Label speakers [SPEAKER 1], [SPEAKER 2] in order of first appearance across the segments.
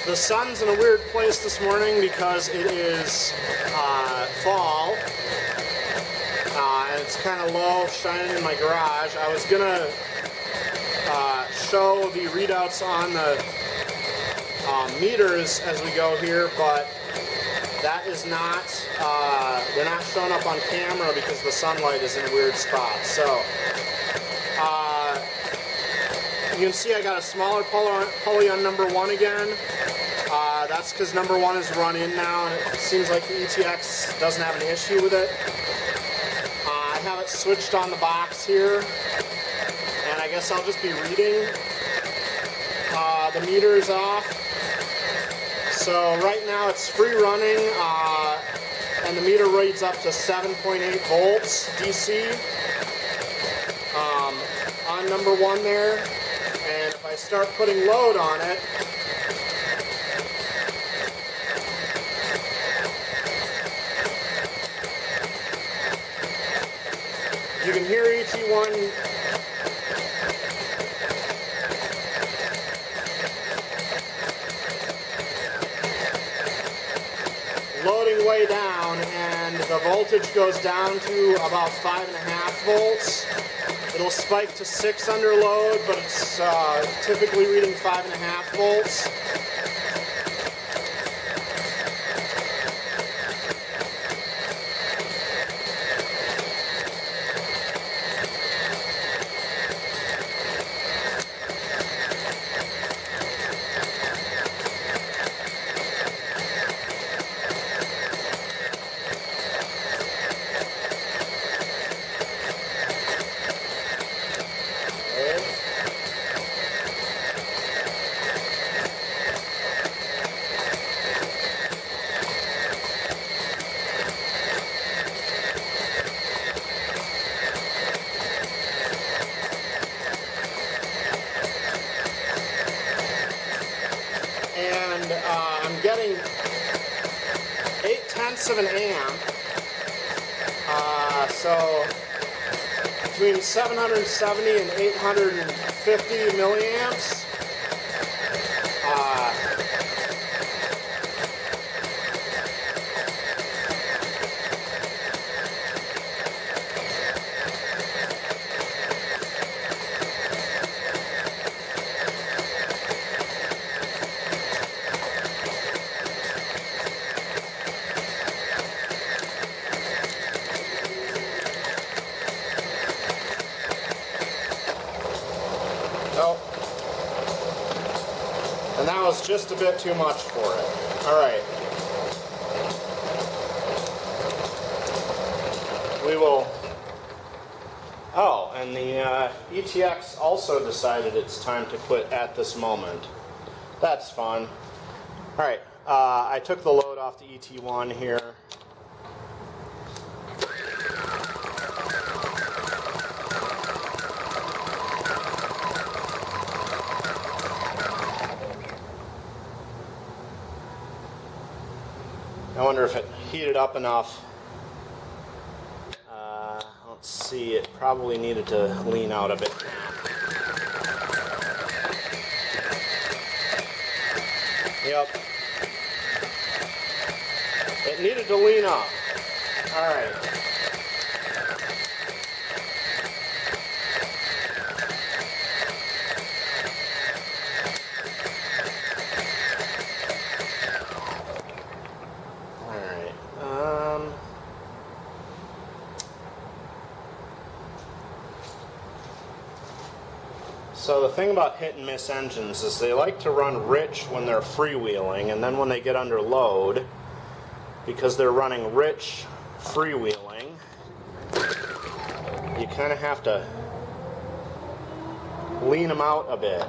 [SPEAKER 1] The sun's in a weird place this morning because it is fall. And it's kind of low, shining in my garage. I was gonna show the readouts on the meters as we go here, but that is not, they're not showing up on camera because the sunlight is in a weird spot. So, you can see I got a smaller pulley on number 1 again. That's because number 1 is run in now, and it seems like the ETX doesn't have an issue with it. I have it switched on the box here, and I guess I'll just be reading the meters off. So right now it's free running, and the meter reads up to 7.8 volts DC on number 1 there. And if I start putting load on it, you can hear ET1 loading way down, and the voltage goes down to about 5.5 volts. It'll spike to 6 under load, but it's typically reading 5.5 volts. And I'm getting 0.8 of an amp, so between 770 and 850 milliamps. And that was just a bit too much for it. Alright. We will... Oh, and the ETX also decided it's time to quit at this moment. That's fun. Alright, I took the load off the ET1 here. I wonder if it heated up enough. Let's see, it probably needed to lean out a bit. Yep. It needed to lean up. Alright. So the thing about hit and miss engines is they like to run rich when they're freewheeling, and then when they get under load, because they're running rich freewheeling, you kind of have to lean them out a bit.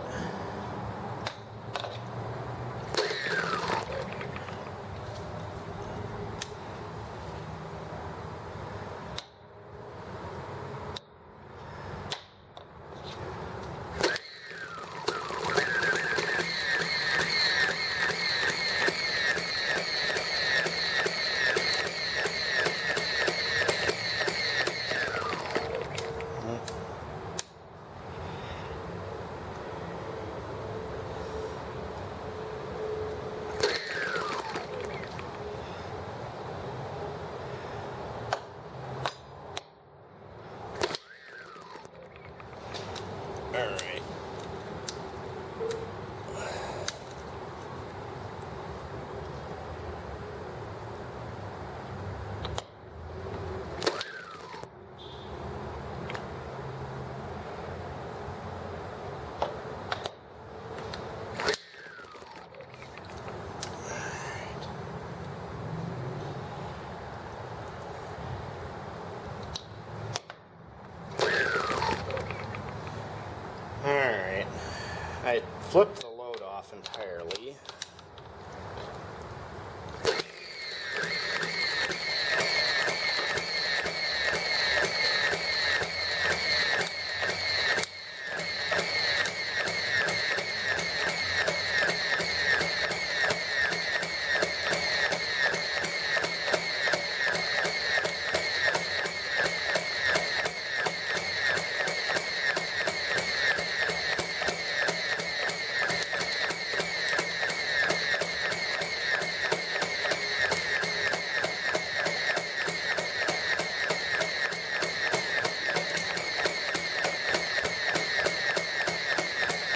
[SPEAKER 1] flip the load off entirely.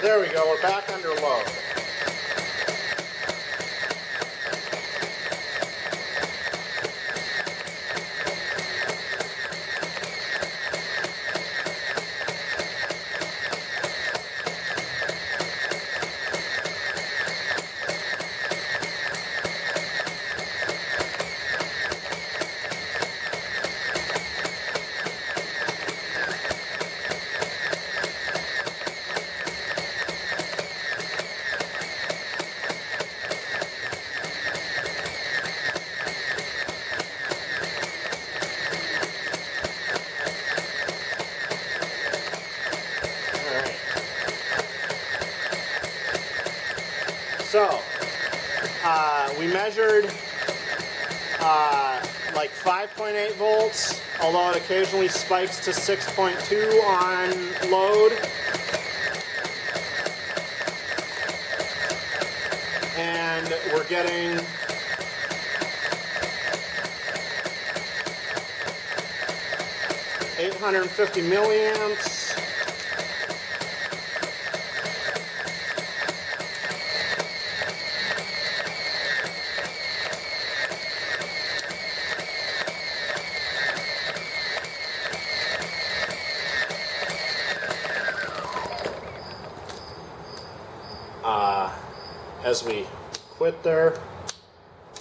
[SPEAKER 1] There we go, we're back under load. So, we measured like 5.8 volts, although it occasionally spikes to 6.2 on load. And we're getting $850 milliamps. As we quit there,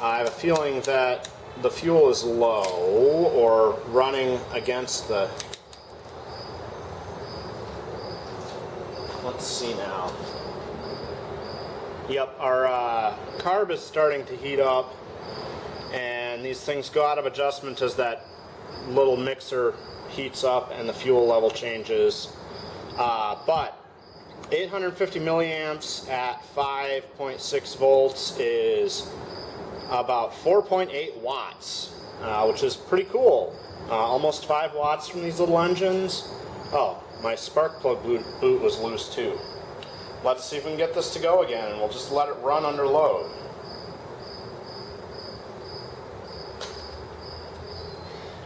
[SPEAKER 1] I have a feeling that the fuel is low or running against the... Let's see now. Yep, our carb is starting to heat up, and these things go out of adjustment as that little mixer heats up and the fuel level changes. But 850 milliamps at 5.6 volts is about 4.8 watts, which is pretty cool. Almost 5 watts from these little engines. Oh, my spark plug boot was loose too. Let's see if we can get this to go again, and we'll just let it run under load.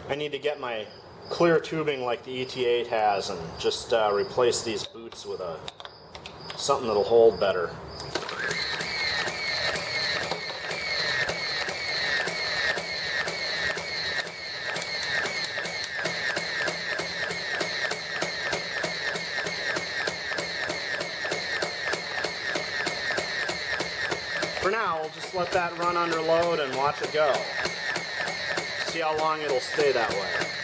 [SPEAKER 1] I need to get my clear tubing like the ET8 has and just replace these boots with something that'll hold better. For now, we'll just let that run under load and watch it go. See how long it'll stay that way.